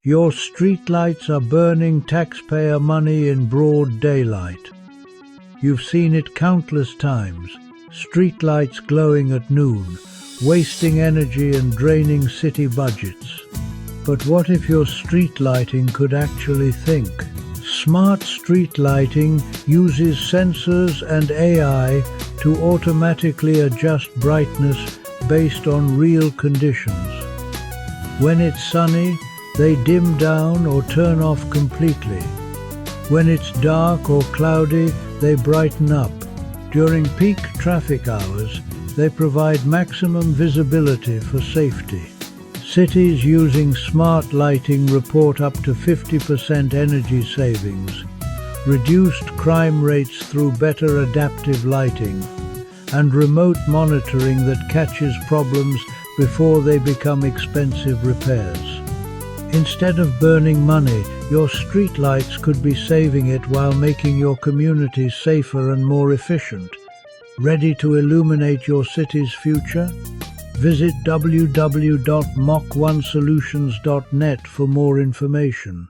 Your streetlights are burning taxpayer money in broad daylight. You've seen it countless times. Streetlights glowing at noon, wasting energy and draining city budgets. But what if your street lighting could actually think? Smart street lighting uses sensors and AI to automatically adjust brightness based on real conditions. When it's sunny, they dim down or turn off completely. When it's dark or cloudy, they brighten up. During peak traffic hours, they provide maximum visibility for safety. Cities using smart lighting report up to 50% energy savings, reduced crime rates through better adaptive lighting, and remote monitoring that catches problems before they become expensive repairs. Instead of burning money, your streetlights could be saving it while making your community safer and more efficient. Ready to illuminate your city's future? Visit www.moc1solutions.net for more information.